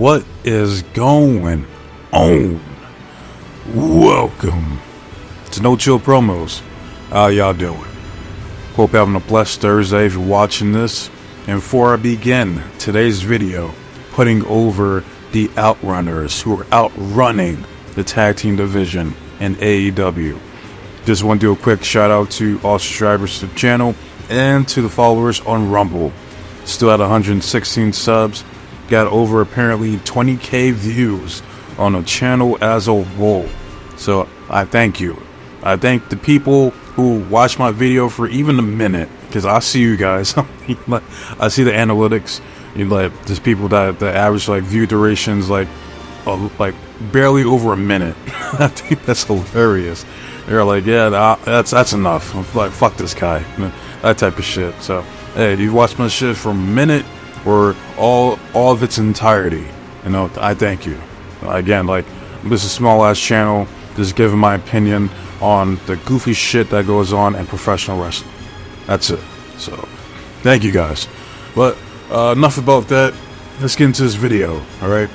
What is going on? Welcome to No Chill Promos. How y'all doing? Hope you're having a blessed Thursday if you're watching this. And before I begin today's video, putting over the OutRunners who are outrunning the tag team division in AEW. Just want to do a quick shout out to all subscribers to the channel and to the followers on Rumble. Still at 116 subs. Got over apparently 20k views on the channel as a whole. So I thank you. I thank the people who watch my video for even a minute, because I see you guys. I see the analytics. You like there's people that the average like view durations like barely over a minute. I think that's hilarious. They're like, yeah, that's enough. I'm like, fuck this guy, that type of shit. So hey, you watch my shit for a minute or all of its entirety, you know, I thank you. Again, like, this is a small ass channel, just giving my opinion on the goofy shit that goes on in professional wrestling. That's it. So thank you guys. But enough about that. Let's get into this video. Alright,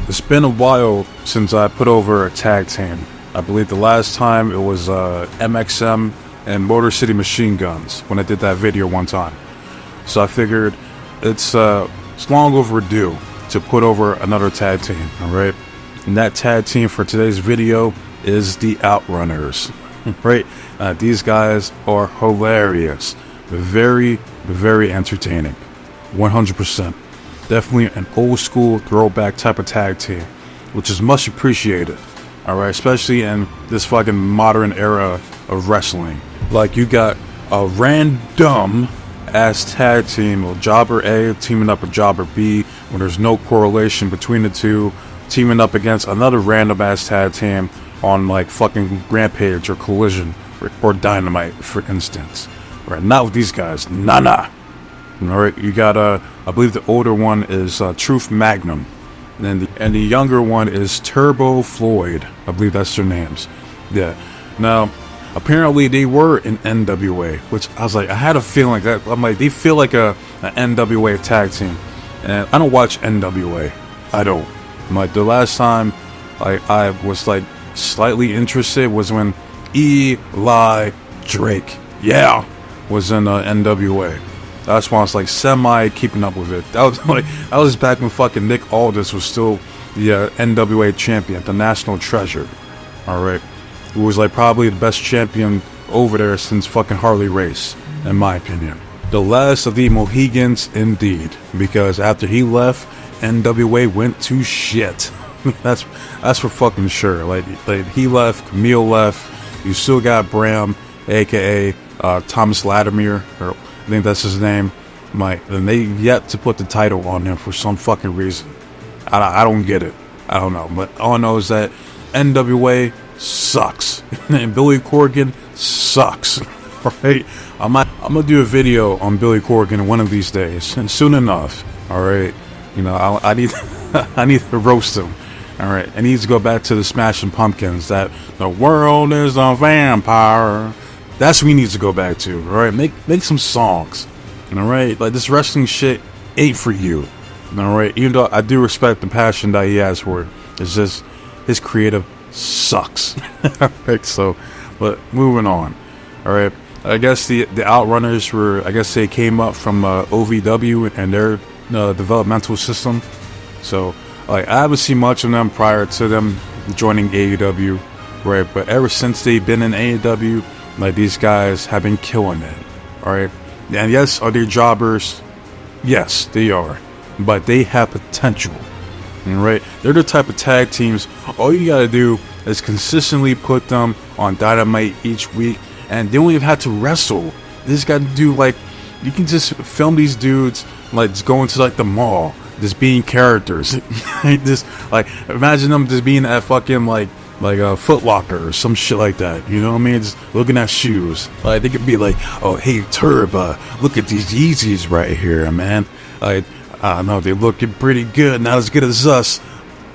it's been a while since I put over a tag team. I believe the last time it was MXM and Motor City Machine Guns when I did that video one time. So I figured it's long overdue to put over another tag team, alright? And that tag team for today's video is the OutRunners, right? These guys are hilarious. Very, very entertaining. 100%. Definitely an old school throwback type of tag team, which is much appreciated, alright? Especially in this fucking modern era of wrestling. Like, you got a random ass tag team of Jobber A teaming up with Jobber B when there's no correlation between the two, teaming up against another random ass tag team on like fucking Rampage or Collision or Dynamite, for instance. Right, not with these guys. Nah. Alright, you got I believe the older one is Truth Magnum, and the younger one is Turbo Floyd. I believe that's their names. Yeah. Now, apparently they were in NWA, which I was like, I had a feeling that I'm like, they feel like an NWA tag team, and I don't watch NWA. I don't. Like, the last time I was like slightly interested was when Eli Drake, was in NWA. That's why I was like semi keeping up with it. I was back when fucking Nick Aldis was still the NWA champion, the national treasure. All right. Who was like probably the best champion over there since fucking Harley Race, in my opinion. The last of the Mohegans, indeed, because after he left, NWA went to shit. that's for fucking sure. Like he left, Camille left. You still got Bram, aka Thomas Latimer, or I think that's his name. And they yet to put the title on him for some fucking reason. I don't get it. I don't know, but all I know is that NWA sucks and Billy Corgan sucks. Right, I'm gonna do a video on Billy Corgan one of these days, and soon enough. All right, you know, I need I need to roast him. All right, I need to go back to the Smashing Pumpkins. That the world is a vampire. That's what we need to go back to. All right, make some songs. All right, like this wrestling shit ain't for you. All right, even though I do respect the passion that he has for it, it's just his creative sucks. Alright, so, but moving on. Alright, I guess the OutRunners were, I guess they came up from OVW and their developmental system. So, like, I haven't seen much of them prior to them joining AEW, right? But ever since they've been in AEW, like, these guys have been killing it. Alright, and yes, are they jobbers? Yes, they are, but they have potential. Right, they're the type of tag teams, all you gotta do is consistently put them on Dynamite each week, and they don't even have to wrestle. They just gotta do, like, you can just film these dudes like just going to like the mall, just being characters. Just like imagine them just being at fucking like a Foot Locker or some shit like that, you know what I mean? Just looking at shoes. Like, they could be like, oh hey Turbo, look at these Yeezys right here, man. Like, I know they're looking pretty good, not as good as us,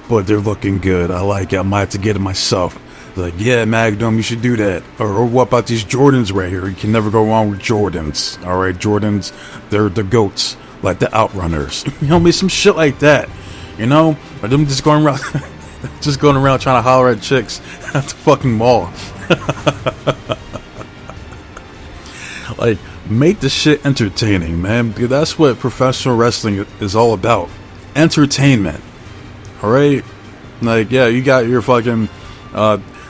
but they're looking good. I like it. I might have to get it myself. Like, yeah, Magnum, you should do that. Or what about these Jordans right here? You can never go wrong with Jordans. All right, Jordans, they're the goats, like the OutRunners. You know, maybe some shit like that. You know, Or them just going around, just going around trying to holler at chicks at the fucking mall. Like, make the shit entertaining, man. Because that's what professional wrestling is all about. Entertainment. Alright? Like, yeah, you got your fucking,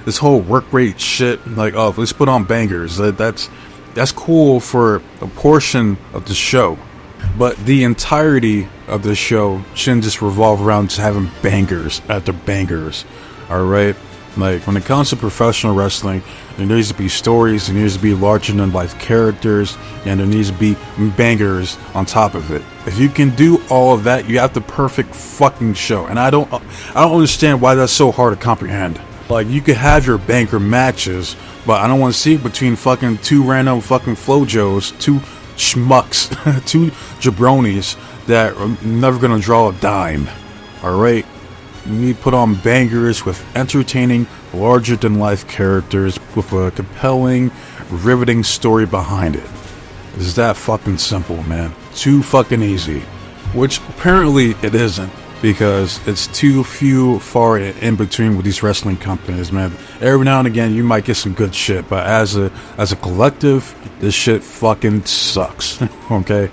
this whole work rate shit. Like, oh, let's put on bangers. That's cool for a portion of the show. But the entirety of the show shouldn't just revolve around just having bangers after bangers. Alright? Like, when it comes to professional wrestling, there needs to be stories, there needs to be larger than life characters, and there needs to be bangers on top of it. If you can do all of that, you have the perfect fucking show. And I don't understand why that's so hard to comprehend. Like, you could have your banger matches, but I don't want to see it between fucking two random fucking flojos, two schmucks, two jabronis that are never gonna draw a dime. Alright? You need to put on bangers with entertaining, larger than life characters with a compelling, riveting story behind it. It's that fucking simple, man. Too fucking easy. Which apparently it isn't, because it's too far in between with these wrestling companies, man. Every now and again you might get some good shit, but as a collective, this shit fucking sucks. Okay?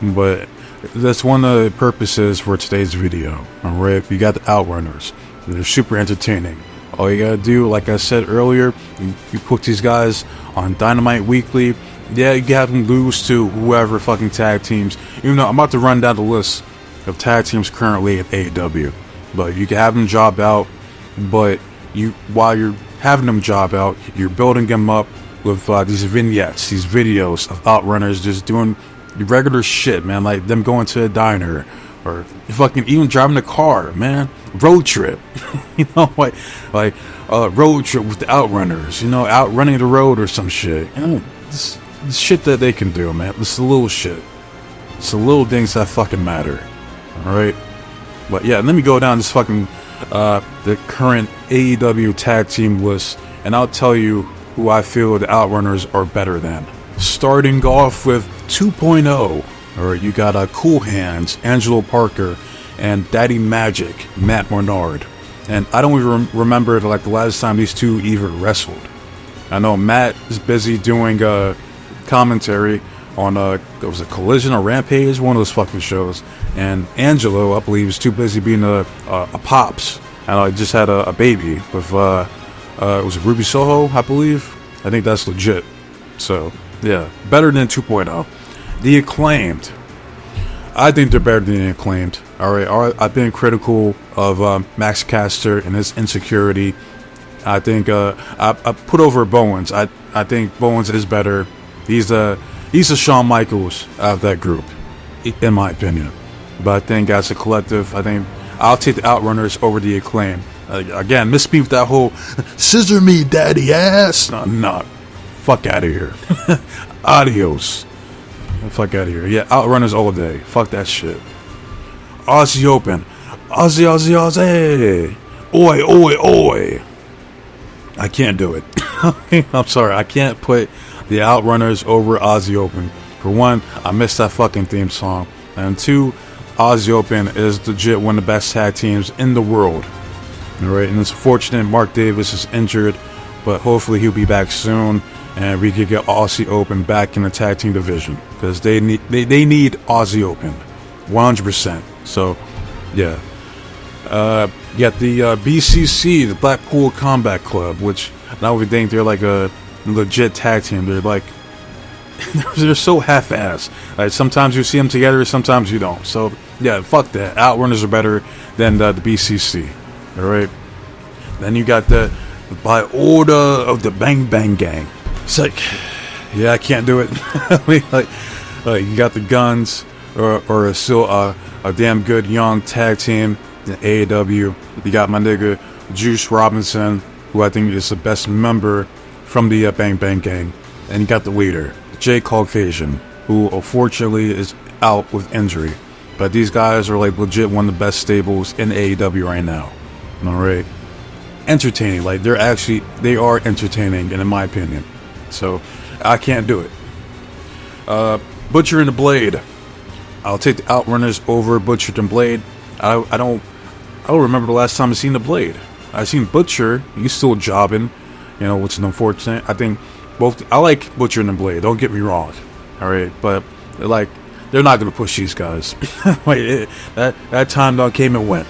But that's one of the purposes for today's video. Alright, you got the OutRunners. They're super entertaining. All you gotta do, like I said earlier, you put these guys on Dynamite Weekly. Yeah, you have them lose to whoever fucking tag teams. Even though I'm about to run down the list of tag teams currently at AEW. But you can have them job out, but while you're having them job out, you're building them up with these vignettes, these videos of OutRunners just doing regular shit, man, like them going to a diner or fucking even driving a car, man. Road trip. You know, like road trip with the OutRunners, you know, outrunning the road or some shit. You know, this shit that they can do, man. It's the little shit. It's the little things that fucking matter. Alright? But yeah, let me go down this fucking the current AEW tag team list, and I'll tell you who I feel the OutRunners are better than. Starting off with 2.0, alright, you got Cool Hands, Angelo Parker, and Daddy Magic, Matt Menard. And I don't even remember like the last time these two even wrestled. I know Matt is busy doing commentary on was it Collision or Rampage, one of those fucking shows. And Angelo, I believe, is too busy being a pops. And I just had a baby with was it Ruby Soho, I believe. I think that's legit. So yeah, better than 2.0. The Acclaimed. I think they're better than the Acclaimed. Alright, I've been critical of Max Caster and his insecurity. I think I put over Bowens. I think Bowens is better. He's a Shawn Michaels out of that group, in my opinion. But I think as a collective, I think I'll take the OutRunners over the Acclaimed. Again, miss me with that whole scissor me daddy ass. No. Fuck out of here. Adios. Fuck out of here. Yeah, OutRunners all day. Fuck that shit. Aussie Open. Aussie. Oi. I can't do it. I'm sorry. I can't put the OutRunners over Aussie Open. For one, I missed that fucking theme song. And two, Aussie Open is legit one of the best tag teams in the world. Alright, and it's fortunate Mark Davis is injured, but hopefully he'll be back soon. And we could get Aussie Open back in the tag team division, because they need Aussie Open, 100%. So, yeah. You got the BCC, the Blackpool Combat Club, which now we think they're like a legit tag team. They're like they're so half-assed. Like, sometimes you see them together, sometimes you don't. So yeah, fuck that. OutRunners are better than the BCC. All right. Then you got the By Order of the Bang Bang Gang. It's like, yeah, I can't do it. I mean, like you got the Guns, or still a damn good young tag team in AEW. You got my nigga Juice Robinson, who I think is the best member from the Bang Bang Gang. And you got the leader, Jay Caucasian, who unfortunately is out with injury. But these guys are like legit one of the best stables in AEW right now. Alright. Entertaining, like they are entertaining, and in my opinion. So I can't do it. Butcher and the Blade. I'll take the OutRunners over Butcher and Blade. I I don't remember the last time I seen the Blade. I seen Butcher. He's still jobbing, which is unfortunate. I think I like Butcher and the Blade. Don't get me wrong, all right, but they're not gonna push these guys. That time done came and went.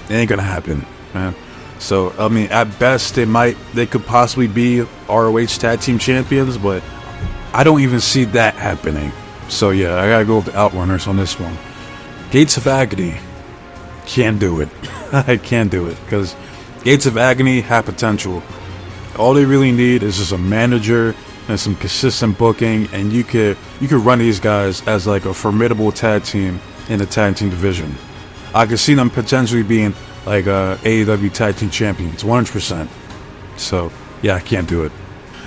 It ain't gonna happen, man. So I mean, at best they could possibly be ROH Tag Team Champions, but I don't even see that happening. So yeah, I gotta go with the OutRunners on this one. Gates of Agony, can't do it. I can't do it because Gates of Agony have potential. All they really need is just a manager and some consistent booking, and you could run these guys as like a formidable tag team in the tag team division. I could see them potentially being like AEW tag team champions, 100%. So yeah, I can't do it.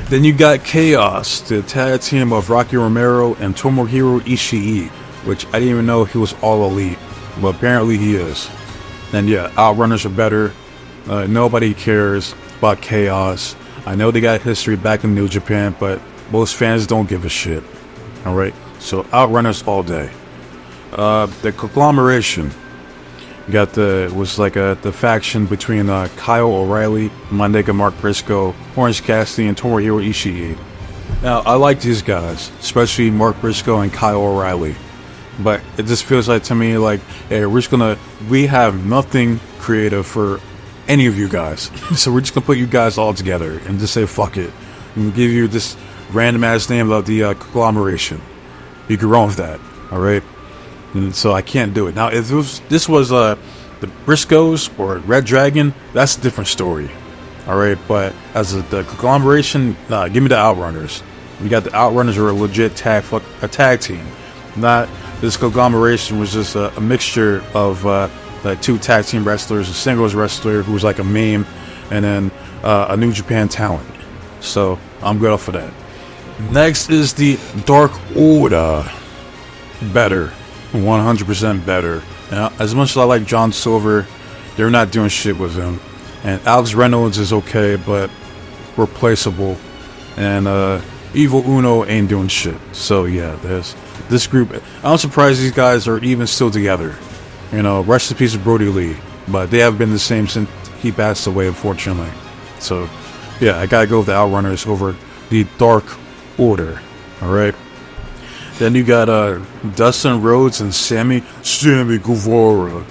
Then you got Chaos, the tag team of Rocky Romero and Tomohiro Ishii, which I didn't even know he was all elite, but apparently he is. And yeah, OutRunners are better. Nobody cares about Chaos. I know they got history back in New Japan, but most fans don't give a shit. Alright, so OutRunners all day. The conglomeration got the faction between Kyle O'Reilly, Monday Mark Briscoe, Orange Cassidy, and Tomohiro Ishii. Now, I like these guys, especially Mark Briscoe and Kyle O'Reilly, but it just feels like to me like, hey, we have nothing creative for any of you guys, so we're just gonna put you guys all together and just say fuck it and give you this random ass name of the conglomeration. You can run with that, all right? And so I can't do it. Now, if this was the Briscoes or Red Dragon, that's a different story, all right? But as the conglomeration, give me the OutRunners. We got the OutRunners are a legit tag team. Not this conglomeration was just a mixture of like two tag team wrestlers, a singles wrestler who was like a meme, and then a New Japan talent. So I'm good off of that. Next is the Dark Order. Better, 100% better. Now, as much as I like John Silver, they're not doing shit with him. And Alex Reynolds is okay, but replaceable. And Evil Uno ain't doing shit. So yeah, there's this group. I'm surprised these guys are even still together. Rest in peace of Brody Lee, but they have been the same since he passed away, unfortunately. So, yeah, I gotta go with the OutRunners over the Dark Order. All right. Then you got Dustin Rhodes and Sammy Guevara.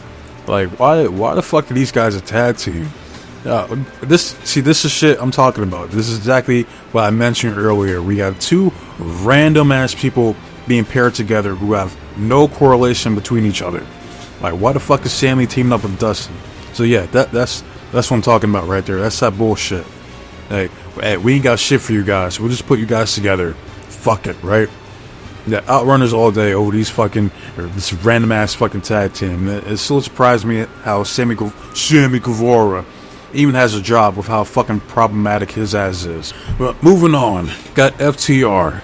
Like, why the fuck are these guys a tag team? This is shit I'm talking about. This is exactly what I mentioned earlier. We have two random ass people being paired together who have no correlation between each other. Like, why the fuck is Sammy teaming up with Dustin? So yeah, that's what I'm talking about right there. That's that bullshit. Like, hey, we ain't got shit for you guys. We'll just put you guys together. Fuck it, right? Yeah, OutRunners all day over this random ass fucking tag team. It still surprised me how Sammy Guevara even has a job with how fucking problematic his ass is. But moving on, got FTR.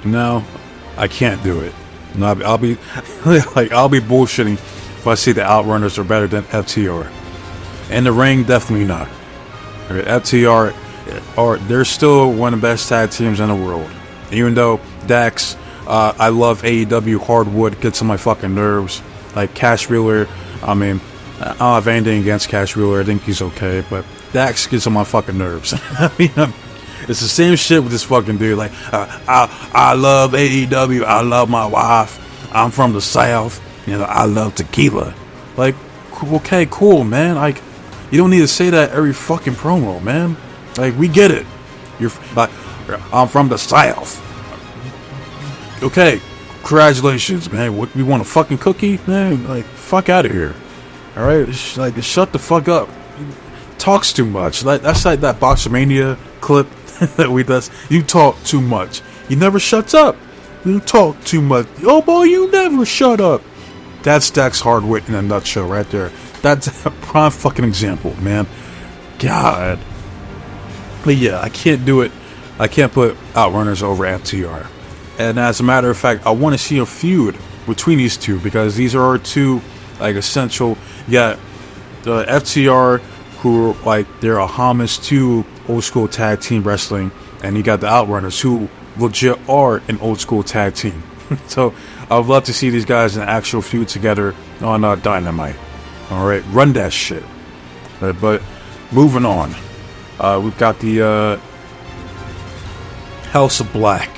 No, I can't do it. No, I'll be bullshitting if I say the OutRunners are better than FTR. In the ring, definitely not. FTR they're still one of the best tag teams in the world. Even though Dax, I love AEW Hardwood, gets on my fucking nerves. Like Cash Wheeler, I mean, I don't have anything against Cash Wheeler. I think he's okay, but Dax gets on my fucking nerves. I mean, it's the same shit with this fucking dude. Like, I love AEW. I love my wife. I'm from the South. I love tequila. Like, okay, cool, man. Like, you don't need to say that every fucking promo, man. Like, we get it. You're like, I'm from the South. Okay, congratulations, man. What, we want a fucking cookie, man? Like, fuck out of here. All right, like, shut the fuck up. Talks too much. Like, that's like that Boxermania clip that we does. You talk too much. You never shuts up. You talk too much. Oh boy, you never shut up. That's Dax Hardwood in a nutshell right there. That's a prime fucking example, man. God. But yeah, I can't do it. I can't put OutRunners over FTR. And as a matter of fact, I want to see a feud between these two because these are our two, like, essential. Yeah, the FTR, who, like, they're a homage to old school tag team wrestling, and you got the OutRunners, who legit are an old school tag team. So I would love to see these guys in an actual feud together on Dynamite. All right, run that shit. But moving on, we've got the House of Black.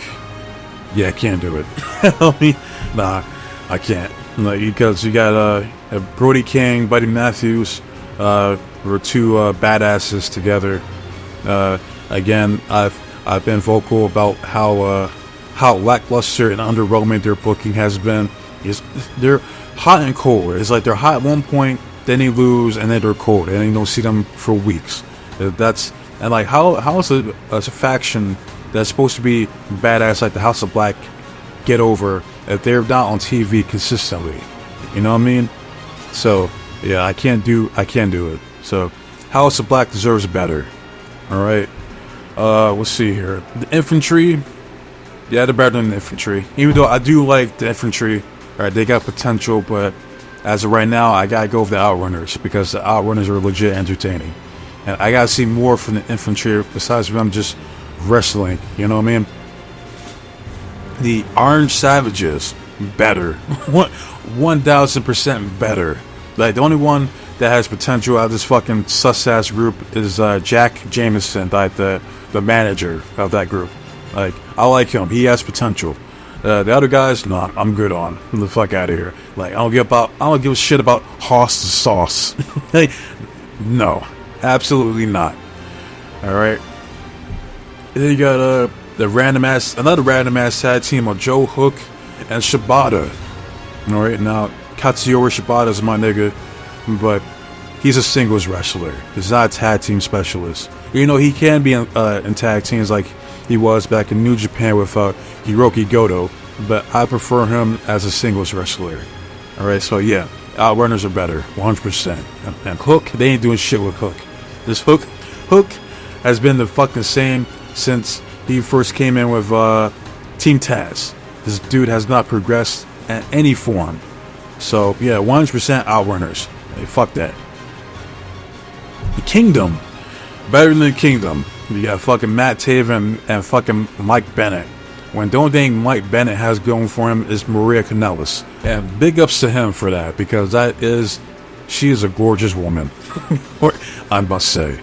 Yeah, I can't do it. Nah, I can't. Like, because you got Brody King, Buddy Matthews, were two badasses together. Again, I've been vocal about how lackluster and underwhelming their booking has been. They're hot and cold. It's like they're hot at one point, then they lose, and then they're cold, and then you don't see them for weeks. And like how is a faction that's supposed to be badass like the House of Black get over if they're not on TV consistently? You know what I mean? So yeah, I can't do it. So House of Black deserves better. All right. Let's see here. The infantry. Yeah, they're better than the infantry. Even though I do like the infantry. All right, they got potential, but as of right now, I gotta go with the OutRunners because the OutRunners are legit entertaining, and I gotta see more from the infantry besides them just wrestling. You know what I mean? The Orange Savages, better, 1000% better. Like the only one that has potential out of this fucking sus ass group is Jack Jameson, like the manager of that group. Like I like him, he has potential. The other guys, nah, I'm good on. Get the fuck out of here. Like I don't give a shit about Hoss the Sauce. Like, no, absolutely not. All right. Then you got another random ass tag team of Joe Hook and Shibata. All right, now Katsuyori Shibata is my nigga, but he's a singles wrestler. He's not a tag team specialist. You know, he can be in tag teams like he was back in New Japan with Hiroki Goto, but I prefer him as a singles wrestler. All right, so yeah, OutRunners are better, 100%. And Hook, they ain't doing shit with Hook. This Hook has been the fucking same since he first came in with Team Taz. This dude has not progressed in any form. So yeah, 100% OutRunners. Hey, fuck that. The Kingdom, better than the Kingdom. You got fucking Matt Taven and fucking Mike Bennett. When the only thing Mike Bennett has going for him is Maria Kanellis. And big ups to him for that, because she is a gorgeous woman. I must say.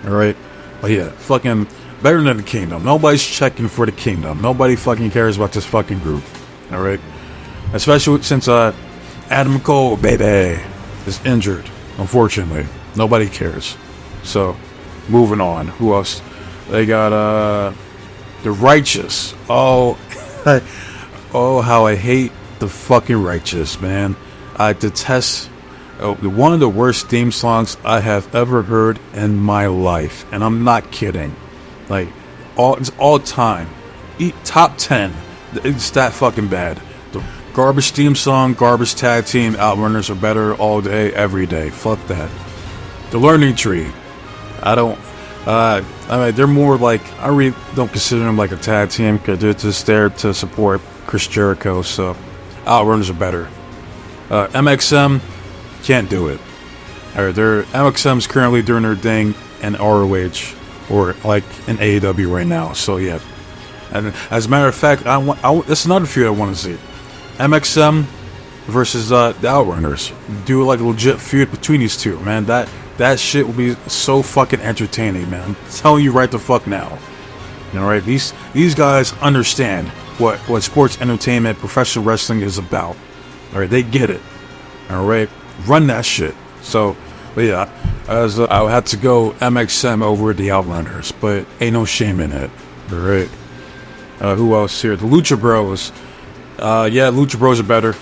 Alright? But yeah, fucking better than the Kingdom. Nobody's checking for the Kingdom. Nobody fucking cares about this fucking group. Alright? Especially since Adam Cole, baby, is injured. Unfortunately. Nobody cares. So, moving on. Who else? They got the Righteous. Oh, how I hate the fucking Righteous, man. I detest one of the worst theme songs I have ever heard in my life, and I'm not kidding. Like, it's all time. Top 10. It's that fucking bad. The garbage theme song, garbage tag team, OutRunners are better all day, every day. Fuck that. The Learning Tree. I mean, they're more like, I really don't consider them like a tag team because they're just there to support Chris Jericho. So, OutRunners are better. MXM, can't do it. MXM's currently doing their thing in ROH or like in AEW right now. So yeah, and as a matter of fact, that's another feud I want to see. MXM versus the OutRunners. Do like a legit feud between these two, man. That shit will be so fucking entertaining, man. I'm telling you right the fuck now. Alright, these guys understand what sports entertainment, professional wrestling is about. Alright, they get it. Alright, run that shit. So, but yeah, I had to go MXM over the OutRunners, but ain't no shame in it. Alright. Who else here? The Lucha Bros. Yeah, Lucha Bros are better.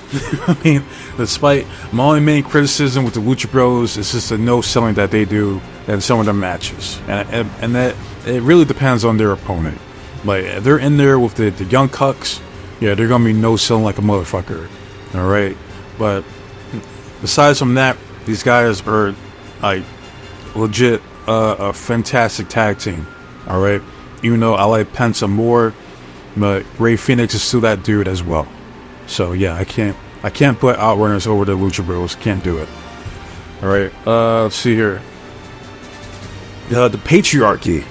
I mean, despite my only main criticism with the Lucha Bros is just the no selling that they do in some of their matches, and that it really depends on their opponent. Like if they're in there with the Young Cucks, yeah, they're gonna be no selling like a motherfucker. All right, but besides from that, these guys are like legit a fantastic tag team. All right, even though I like Penta more. But Ray Phoenix is still that dude as well. So yeah, I can't put OutRunners over the Lucha Bros. Can't do it. Alright, let's see here. The Patriarchy.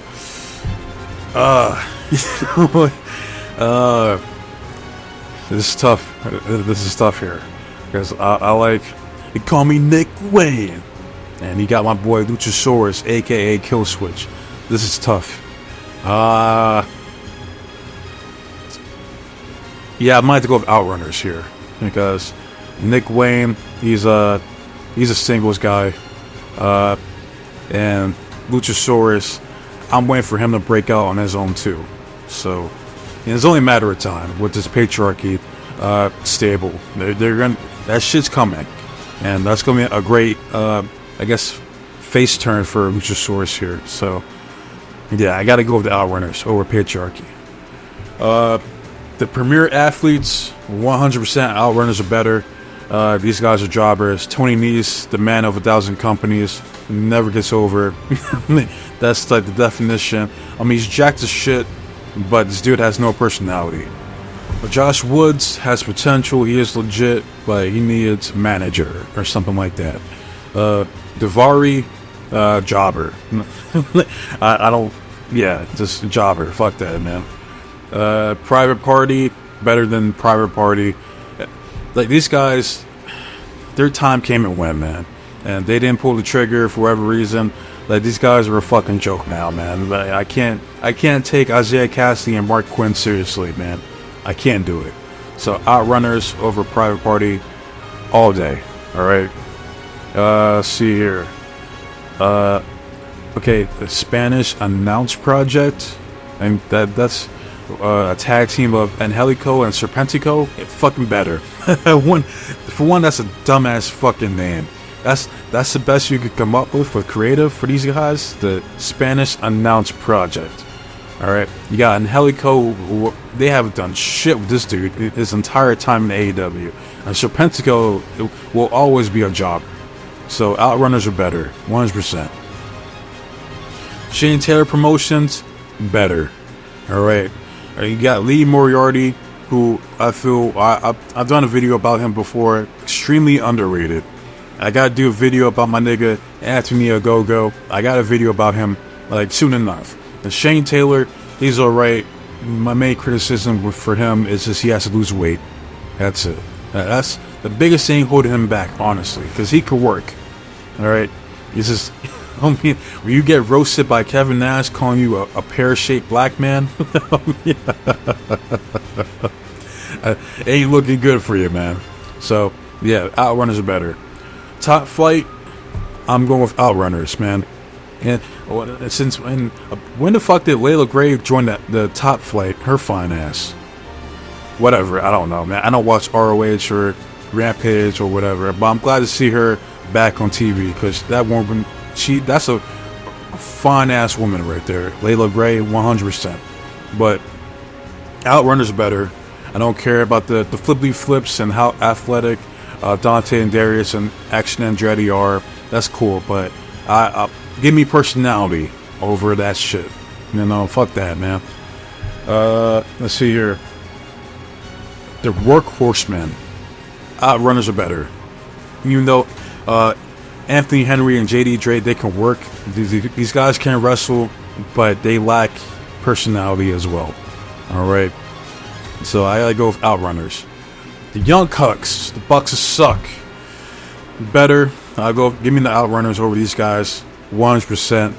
This is tough. This is tough here. Because I like They call me Nick Wayne. And he got my boy Luchasaurus, aka Killswitch. This is tough. Yeah, I might have to go with OutRunners here, because Nick Wayne, he's a singles guy, and Luchasaurus, I'm waiting for him to break out on his own too. So it's only a matter of time with this patriarchy stable. They're gonna, that shit's coming, and that's gonna be a great, I guess, face turn for Luchasaurus here. So yeah, I gotta go with the OutRunners over patriarchy. The premier athletes, 100% OutRunners are better. These guys are jobbers. Tony Nese, the man of 1,000 companies, never gets over. That's like the definition. I mean, he's jacked as shit, but this dude has no personality. But Josh Woods has potential. He is legit, but he needs a manager or something like that. Daivari, jobber. I don't. Yeah, just jobber. Fuck that, man. Private Party, better than Private Party. Like, these guys, their time came and went, man, and they didn't pull the trigger for whatever reason. Like, these guys are a fucking joke now, man. Like, I can't take Isaiah Cassidy and Mark Quinn seriously, man. I can't do it. So OutRunners over Private Party all day. All right. See here. Okay, the Spanish Announce Project, and that's a tag team of Angelico and Serpentico. Fucking better. For one, that's a dumbass fucking name. That's the best you could come up with for creative for these guys. The Spanish Announce Project. All right, you got Angelico. They haven't done shit with this dude his entire time in AEW, and Serpentico will always be a jobber. So OutRunners are better, 100%. Shane Taylor Promotions, better. All right. You got Lee Moriarty, who I feel I've done a video about him before. Extremely underrated. I gotta do a video about my nigga Anthony Ogogo. I got a video about him like soon enough. And Shane Taylor, he's alright. My main criticism for him is just he has to lose weight. That's it. That's the biggest thing holding him back, honestly, because he could work. All right, he's just. I mean, when you get roasted by Kevin Nash calling you a pear-shaped black man, ain't looking good for you, man. So yeah, OutRunners are better. Top Flight, I'm going with OutRunners, man. And since when the fuck did Layla Gray join the Top Flight? Her fine ass. Whatever, I don't know, man. I don't watch ROH or Rampage or whatever, but I'm glad to see her back on TV, because that woman, that's a fine ass woman right there. Layla Gray, 100%. But OutRunners are better. I don't care about the flippy flips and how athletic Dante and Darius and Action Andretti are. That's cool, but give me personality over that shit. You know, fuck that, man. Let's see here. The Workhorsemen. OutRunners are better. Even though Anthony Henry and JD Drake, they can work. These guys can wrestle, but they lack personality as well. All right. So I gotta go with OutRunners. The Young Cucks, the Bucks suck. Better. I go. Give me the OutRunners over these guys, 100%.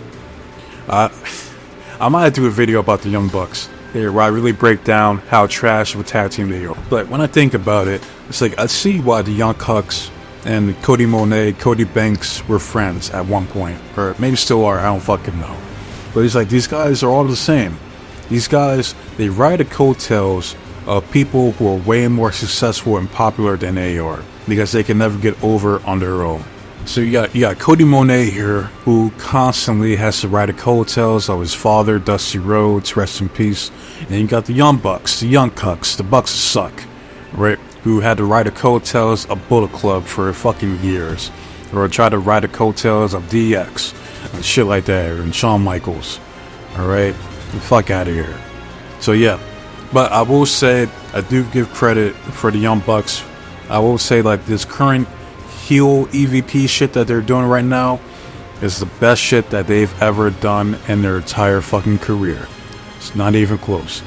I might do a video about the Young Bucks here, where I really break down how trash of a tag team they are. But when I think about it, it's like I see why the Young Cucks and Cody Monet, Cody Banks were friends at one point, or maybe still are. I don't fucking know. But it's like these guys are all the same. These guys, they ride the coattails of people who are way more successful and popular than they are, because they can never get over on their own. So you got Cody Monet here, who constantly has to ride the coattails of his father, Dusty Rhodes, rest in peace. And you got the Young Bucks, the Young Cucks, the Bucks suck, right? Who had to ride the coattails of Bullet Club for fucking years, or try to ride the coattails of DX and shit like that, and Shawn Michaels. All right, the fuck out of here. So yeah, but I will say I do give credit for the Young Bucks. I will say, like, this current heel EVP shit that they're doing right now is the best shit that they've ever done in their entire fucking career. It's not even close.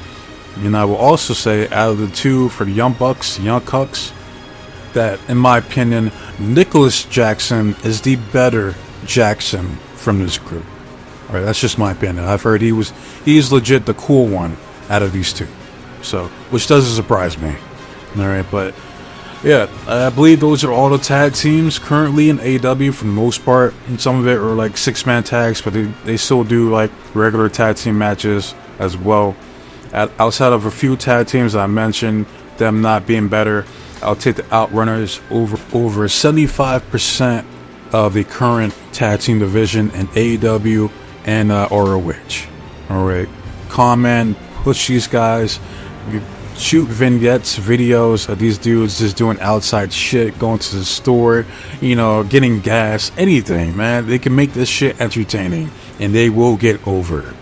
And I will also say, out of the two, for the Young Bucks, the Young Cucks, that, in my opinion, Nicholas Jackson is the better Jackson from this group. All right, that's just my opinion. I've heard he's legit the cool one out of these two, so which doesn't surprise me. All right, but yeah, I believe those are all the tag teams currently in AEW for the most part. And some of it are like 6-man tags, but they still do like regular tag team matches as well. Outside of a few tag teams I mentioned, them not being better, I'll take the OutRunners over 75% of the current tag team division in AEW and ROH. All right, comment, push these guys. Shoot vignettes, videos of these dudes just doing outside shit, going to the store, getting gas, anything, man. They can make this shit entertaining, and they will get over.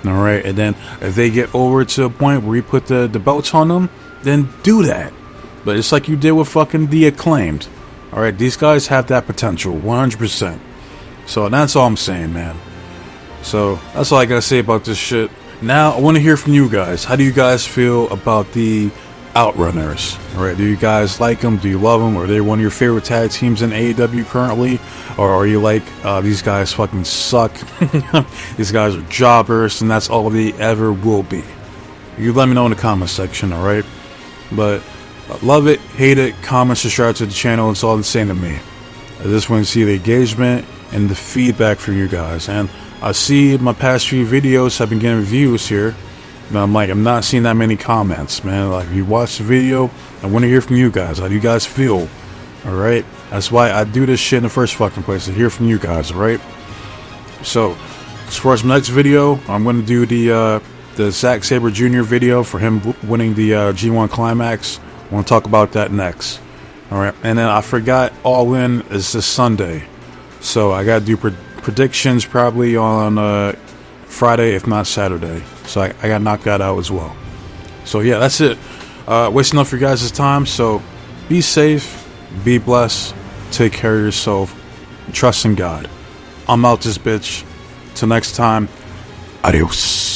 All right, and then if they get over to a point where you put the belts on them, then do that. But it's like you did with fucking The Acclaimed. All right, these guys have that potential, 100%. So that's all I'm saying, man. So that's all I gotta say about this shit. Now, I want to hear from you guys. How do you guys feel about the OutRunners? All right, do you guys like them? Do you love them? Are they one of your favorite tag teams in AEW currently? Or are you like, these guys fucking suck? These guys are jobbers, and that's all they ever will be. You let me know in the comment section, all right? But love it, hate it, comment, subscribe to the channel. It's all the same to me. I just want to see the engagement and the feedback from you guys. And I see my past few videos have been getting views here, but I'm not seeing that many comments, man. Like, if you watch the video, I want to hear from you guys. How do you guys feel? All right, that's why I do this shit in the first fucking place, to hear from you guys. All right. So, as far as my next video, I'm going to do the Zack Sabre Jr. video for him winning the G1 Climax. I want to talk about that next. All right, and then I forgot All In is this Sunday, so I got to do predictions probably on Friday, if not Saturday. So I got to knock that out as well. So yeah, that's it. Wasting enough of your guys' time. So be safe, be blessed, take care of yourself, trust in God. I'm out this bitch. Till next time, adios.